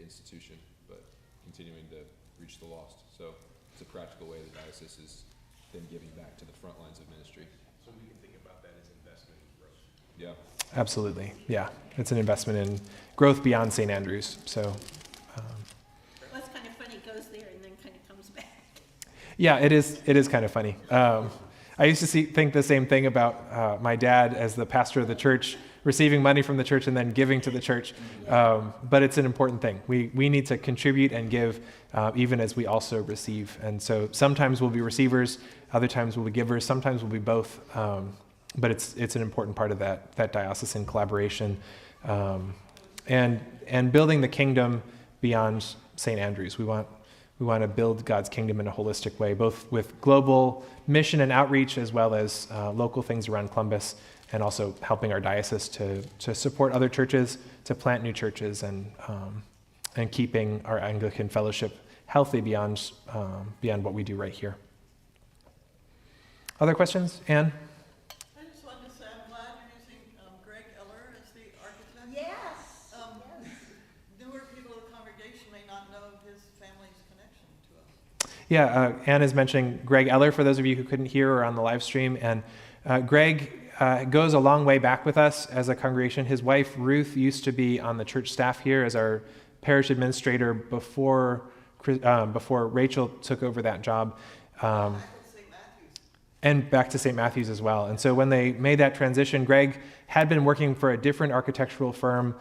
institution, but continuing to reach the lost. So it's a practical way the diocese is then giving back to the front lines of ministry. So we can think about that as investment in growth. Yeah. Absolutely. Yeah. It's an investment in growth beyond St. Andrews. So, Well, it's kind of funny, it goes there and then kind of comes back. yeah, it is kind of funny. I used to think the same thing about my dad as the pastor of the church, receiving money from the church and then giving to the church. But it's an important thing. We need to contribute and give even as we also receive. And so sometimes we'll be receivers, other times we'll be givers, sometimes we'll be both. But it's an important part of that diocesan collaboration and building the kingdom beyond St. Andrews. We want to build God's kingdom in a holistic way, both with global mission and outreach, as well as local things around Columbus, and also helping our diocese to support other churches, to plant new churches, and keeping our Anglican fellowship healthy beyond what we do right here. Other questions, Anne? I just wanted to say I'm glad you're using Greg Eller as the architect. Yes. Newer people in the congregation may not know his family's connection to us. Yeah, Anne is mentioning Greg Eller for those of you who couldn't hear or on the live stream. And Greg goes a long way back with us as a congregation. His wife, Ruth, used to be on the church staff here as our parish administrator before Rachel took over that job. And back to St. Matthew's as well. And so when they made that transition, Greg had been working for a different architectural firm.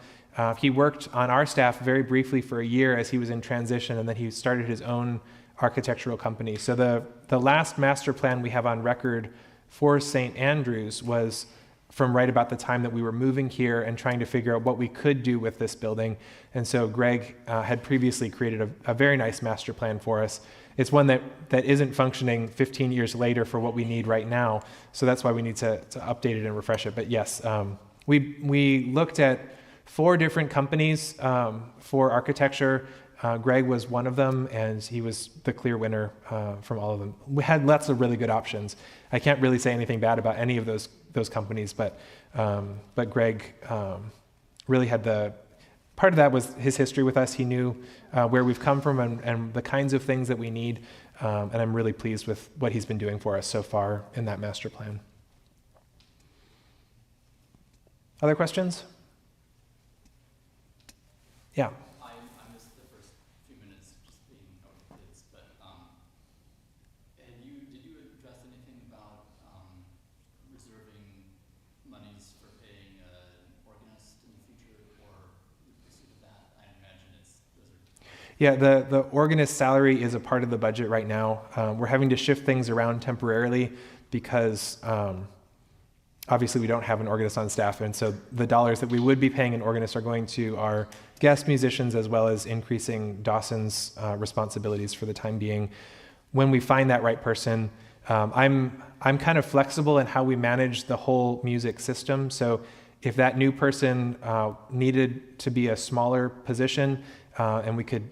He worked on our staff very briefly for a year as he was in transition, and then he started his own architectural company. So the last master plan we have on record for St. Andrews was from right about the time that we were moving here and trying to figure out what we could do with this building. And so Greg had previously created a very nice master plan for us. It's one that isn't functioning 15 years later for what we need right now. So that's why we need to update it and refresh it. But yes, we looked at 4 different companies for architecture. Greg was one of them, and he was the clear winner from all of them. We had lots of really good options. I can't really say anything bad about any of those companies, but Greg really had part of that was his history with us. He knew where we've come from and the kinds of things that we need, and I'm really pleased with what he's been doing for us so far in that master plan. Other questions? Yeah. I missed the first few minutes just being out with kids, but did you address anything about reserving monies for paying an organist in the future, or the pursuit of that? I imagine those are... Yeah, the organist salary is a part of the budget right now. We're having to shift things around temporarily because obviously we don't have an organist on staff, and so the dollars that we would be paying an organist are going to our guest musicians, as well as increasing Dawson's responsibilities for the time being. When we find that right person, I'm kind of flexible in how we manage the whole music system. So if that new person needed to be a smaller position, and we could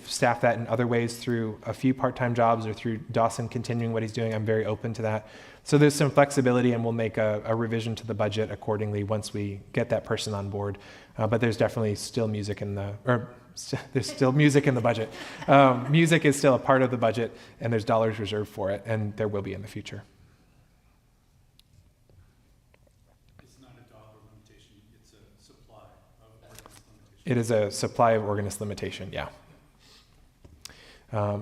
staff that in other ways through a few part-time jobs or through Dawson continuing what he's doing, I'm very open to that. So there's some flexibility, and we'll make a revision to the budget accordingly once we get that person on board. But there's definitely still music there's still music in the budget. Music is still a part of the budget, and there's dollars reserved for it, and there will be in the future. It's not a dollar limitation, it's a supply of organist limitation. It is a supply of organist limitation, yeah.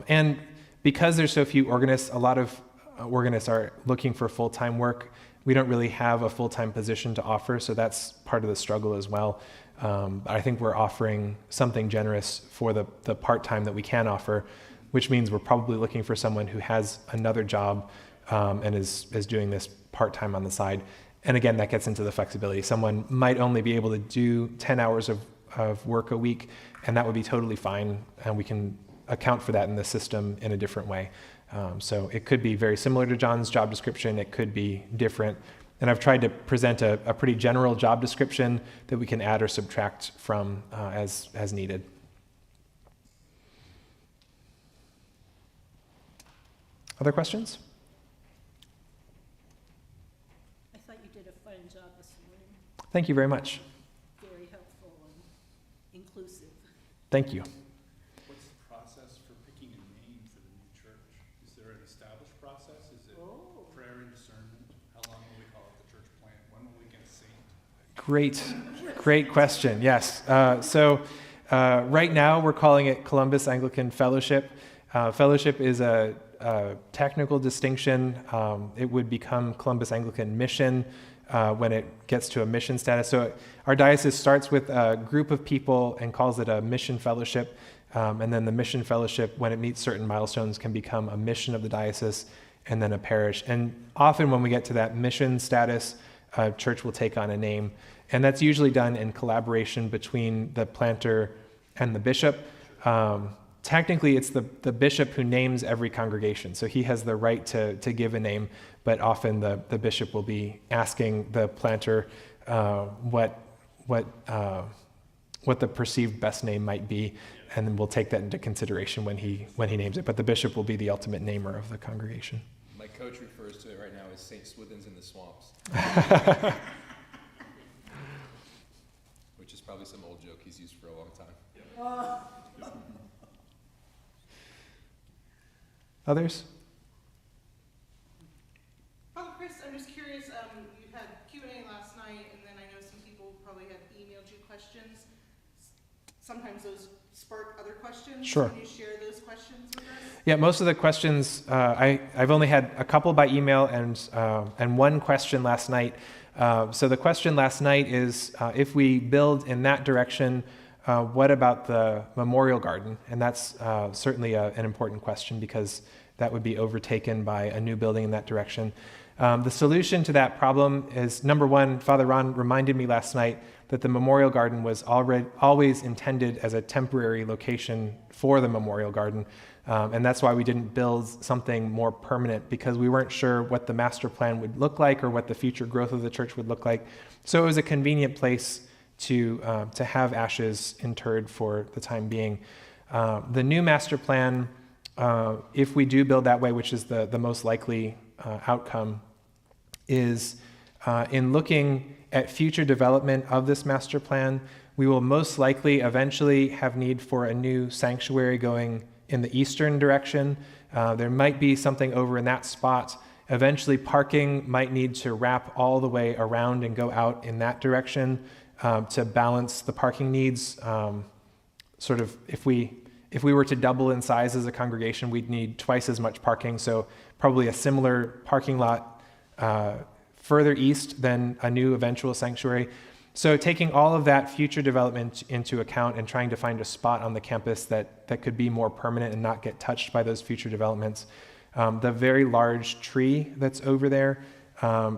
And because there's so few organists, a lot of organists are looking for full-time work. We don't really have a full-time position to offer, so that's part of the struggle as well. I think we're offering something generous for the part-time that we can offer, which means we're probably looking for someone who has another job and is doing this part-time on the side. And again, that gets into the flexibility. Someone might only be able to do 10 hours of work a week, and that would be totally fine, and we can account for that in the system in a different way. So it could be very similar to John's job description. It could be different. And I've tried to present a pretty general job description that we can add or subtract from as needed. Other questions? I thought you did a fine job this morning. Thank you very much. Very helpful and inclusive. Thank you. What's the process for picking a name for the new church? Is there an established process? Is it prayer and discernment? How long will we call it the church plant? When will we get a saint? Great question. Yes. Right now we're calling it Columbus Anglican Fellowship. Fellowship is a technical distinction. It would become Columbus Anglican Mission when it gets to a mission status. So our diocese starts with a group of people and calls it a mission fellowship. And then the mission fellowship, when it meets certain milestones, can become a mission of the diocese and then a parish. And often when we get to that mission status, a church will take on a name. And that's usually done in collaboration between the planter and the bishop. Technically, it's the bishop who names every congregation, so he has the right to give a name, but often the bishop will be asking the planter what the perceived best name might be, and then we'll take that into consideration when he names it. But the bishop will be the ultimate namer of the congregation. My coach refers to it right now as St. Swithins in the Swamps. Which is probably some old joke he's used for a long time. Others? Father Chris, I'm just curious, you had Q&A last night, and then I know some people probably have emailed you questions. Sometimes those spark other questions. Sure. Can you share those questions with us? Yeah, most of the questions, I've only had a couple by email and one question last night. So the question last night is, if we build in that direction, what about the memorial garden? And that's certainly an important question because that would be overtaken by a new building in that direction. The solution to that problem is, number one, Father Ron reminded me last night that the memorial garden was always intended as a temporary location for the memorial garden. And that's why we didn't build something more permanent, because we weren't sure what the master plan would look like or what the future growth of the church would look like. So it was a convenient place to have ashes interred for the time being. The new master plan, if we do build that way, which is the most likely outcome, is in looking at future development of this master plan, we will most likely eventually have need for a new sanctuary going in the eastern direction. There might be something over in that spot. Eventually parking might need to wrap all the way around and go out in that direction to balance the parking needs. Sort of if we were to double in size as a congregation, we'd need twice as much parking. So probably a similar parking lot further east than a new eventual sanctuary. So taking all of that future development into account and trying to find a spot on the campus that could be more permanent and not get touched by those future developments. The very large tree that's over there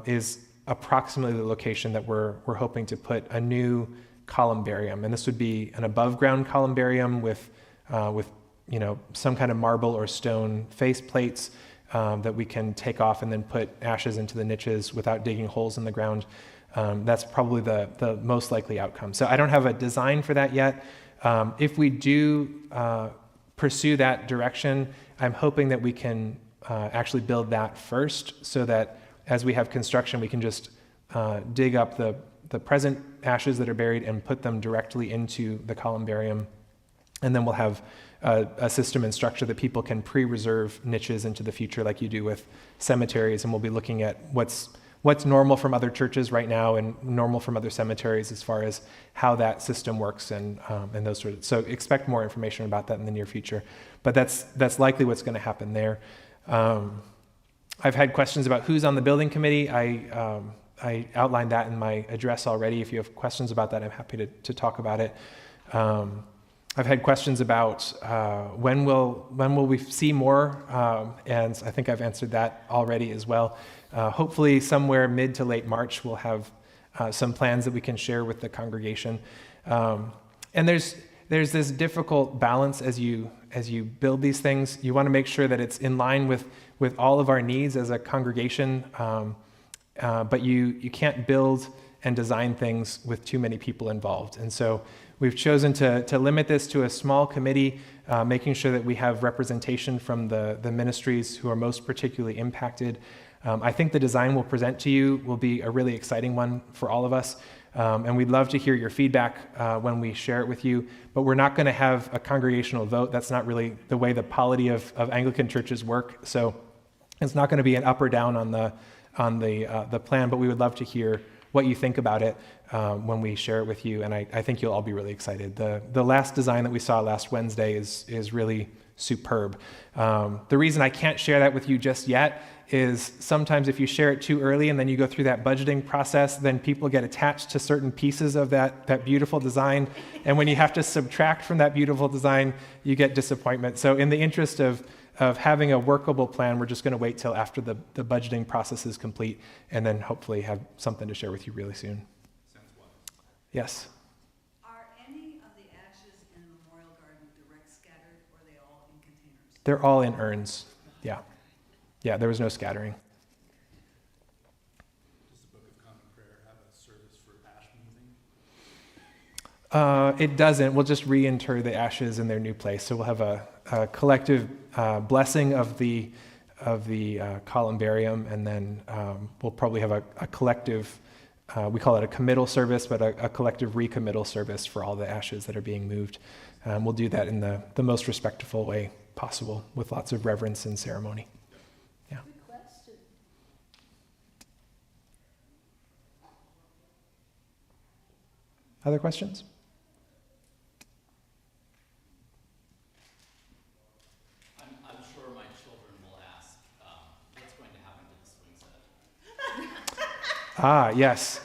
is approximately the location that we're hoping to put a new columbarium. And this would be an above ground columbarium with some kind of marble or stone face plates that we can take off and then put ashes into the niches without digging holes in the ground. That's probably the most likely outcome. So I don't have a design for that yet. If we do pursue that direction, I'm hoping that we can actually build that first, so that as we have construction, we can just dig up the present ashes that are buried and put them directly into the columbarium. And then we'll have a system and structure that people can pre-reserve niches into the future, like you do with cemeteries. And we'll be looking at what's normal from other churches right now and normal from other cemeteries as far as how that system works and those sort of. So expect more information about that in the near future. But that's likely what's going to happen there. I've had questions about who's on the building committee. I outlined that in my address already. If you have questions about that, I'm happy to talk about it. I've had questions about when will we see more, and I think I've answered that already as well. Hopefully somewhere mid to late March we'll have some plans that we can share with the congregation. And there's this difficult balance as you build these things. You want to make sure that it's in line with all of our needs as a congregation, but you can't build and design things with too many people involved. And so we've chosen to limit this to a small committee, making sure that we have representation from the ministries who are most particularly impacted. I think the design we'll present to you will be a really exciting one for all of us. And we'd love to hear your feedback when we share it with you. But we're not going to have a congregational vote. That's not really the way the polity of Anglican churches work. So it's not going to be an up or down on the plan. But we would love to hear what you think about it when we share it with you. And I think you'll all be really excited. The last design that we saw last Wednesday is really superb. The reason I can't share that with you just yet is sometimes if you share it too early and then you go through that budgeting process, then people get attached to certain pieces of that beautiful design. And when you have to subtract from that beautiful design, you get disappointment. So in the interest of having a workable plan, we're just going to wait till after the budgeting process is complete and then hopefully have something to share with you really soon. Sounds wonderful. Yes? Are any of the ashes in the memorial garden direct scattered, or are they all in containers? They're all in urns. Yeah. Yeah, there was no scattering. Does the Book of Common Prayer have a service for ash moving? It doesn't. We'll just reinter the ashes in their new place. So we'll have a collective blessing of the columbarium, and then we'll probably have a collective, we call it a committal service, but a collective recommittal service for all the ashes that are being moved. We'll do that in the most respectful way possible, with lots of reverence and ceremony. Yeah. Good question. Other questions? I'm sure my children will ask, what's going to happen to the swing set? Yes.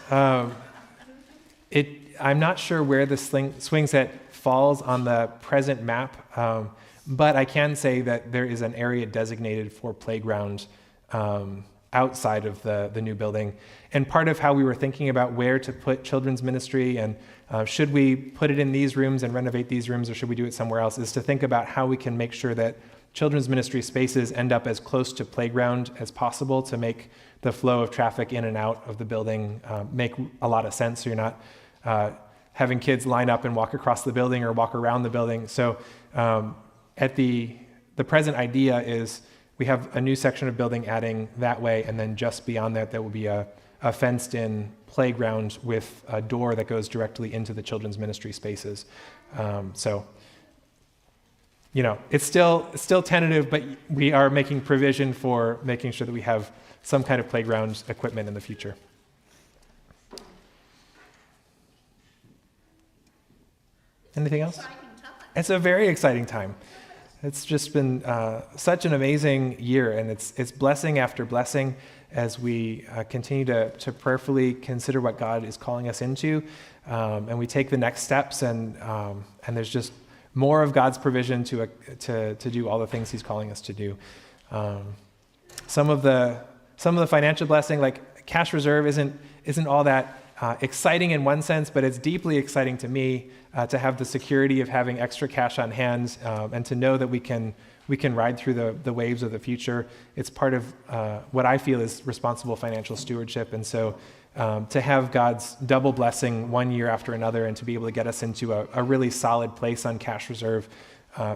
I'm not sure where the swing set falls on the present map, but I can say that there is an area designated for playground outside of the new building. And part of how we were thinking about where to put children's ministry and should we put it in these rooms and renovate these rooms, or should we do it somewhere else, is to think about how we can make sure that children's ministry spaces end up as close to playground as possible to make the flow of traffic in and out of the building make a lot of sense, so you're not having kids line up and walk across the building or walk around the building. So at the present idea is we have a new section of building adding that way, and then just beyond that, there will be a fenced-in playground with a door that goes directly into the children's ministry spaces. So, you know, it's still tentative, but we are making provision for making sure that we have some kind of playground equipment in the future. Anything else? Exciting time. It's a very exciting time. It's just been such an amazing year, and it's blessing after blessing as we continue to prayerfully consider what God is calling us into, and we take the next steps, and there's just more of God's provision to do all the things He's calling us to do. Some of the financial blessing, like cash reserve, isn't all that exciting in one sense, but it's deeply exciting to me to have the security of having extra cash on hand and to know that we can ride through the waves of the future. It's part of what I feel is responsible financial stewardship. And so to have God's double blessing one year after another and to be able to get us into a really solid place on cash reserve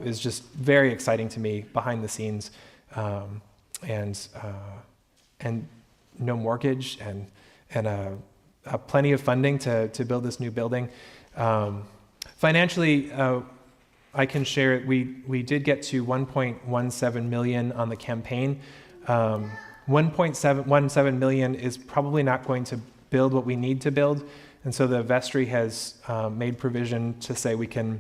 is just very exciting to me behind the scenes. And no mortgage and plenty of funding to build this new building. Financially, I can share it. We did get to 1.17 million on the campaign. 1.17 million is probably not going to build what we need to build, and so the vestry has made provision to say we can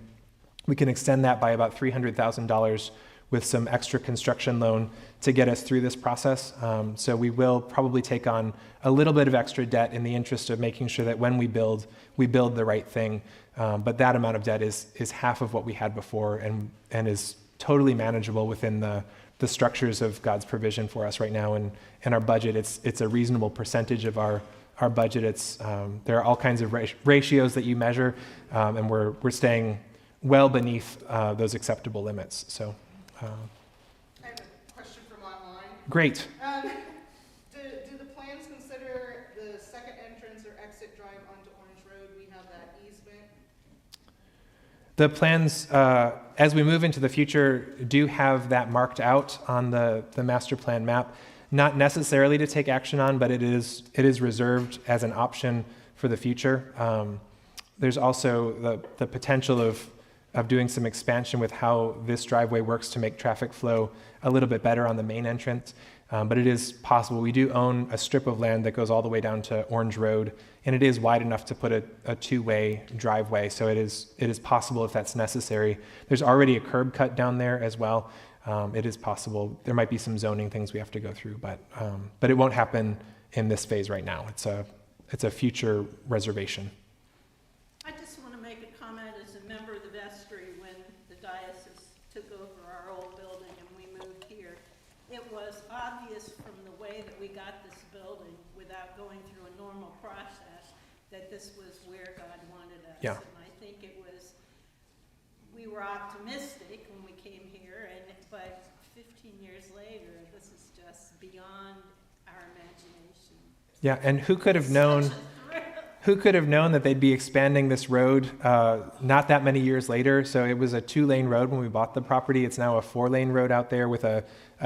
extend that by about $300,000 with some extra construction loan to get us through this process. So we will probably take on a little bit of extra debt in the interest of making sure that when we build the right thing. But that amount of debt is half of what we had before and is totally manageable within the structures of God's provision for us right now. And our budget, it's a reasonable percentage of our budget. There are all kinds of ratios that you measure, and we're staying well beneath those acceptable limits. So. I have a question from online. Great. Do the plans consider the second entrance or exit drive onto Orange Road? We have that easement. The plans, as we move into the future, do have that marked out on the master plan map. not necessarily to take action on, but it is reserved as an option for the future. There's also the potential of doing some expansion with how this driveway works to make traffic flow a little bit better on the main entrance. But it is possible. We do own a strip of land that goes all the way down to Orange Road, and it is wide enough to put a two-way driveway. So it is possible if that's necessary. There's already a curb cut down there as well. It is possible. There might be some zoning things we have to go through, but it won't happen in this phase right now. It's a future reservation. I just want to make a comment as a member of the vestry. When the diocese took over our old building and we moved here, it was obvious from the way that we got this building without going through a normal process that this was where God wanted us. Yeah. And I think we were optimistic when we came here, but 15 years later, this is just beyond our imagination. Yeah, and who could have known? Such a thrill. Who could have known that they'd be expanding this road not that many years later? So it was a 2-lane road when we bought the property. It's now a 4-lane road out there with a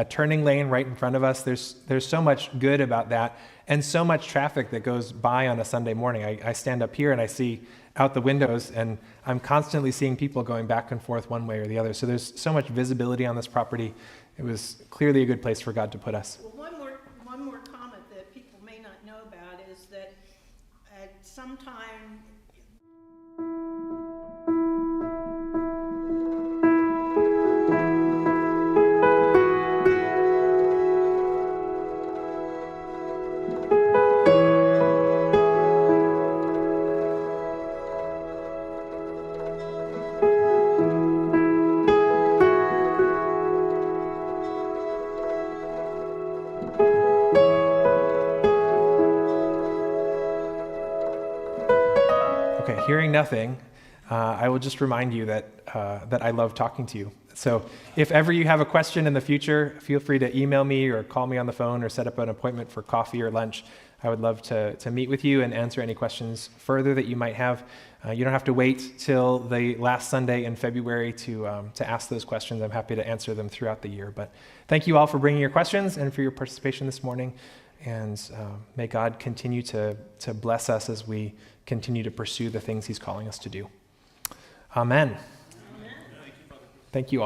turning lane right in front of us. There's so much good about that, and so much traffic that goes by on a Sunday morning. I stand up here and I see out the windows, and I'm constantly seeing people going back and forth one way or the other. So there's so much visibility on this property. It was clearly a good place for God to put us. Well, one more comment that people may not know about is that at some time, Okay, hearing nothing, I will just remind you that I love talking to you. So if ever you have a question in the future, feel free to email me or call me on the phone or set up an appointment for coffee or lunch. I would love to meet with you and answer any questions further that you might have. You don't have to wait till the last Sunday in February to ask those questions. I'm happy to answer them throughout the year. But thank you all for bringing your questions and for your participation this morning. And may God continue to bless us as we continue to pursue the things he's calling us to do. Amen. Thank you all.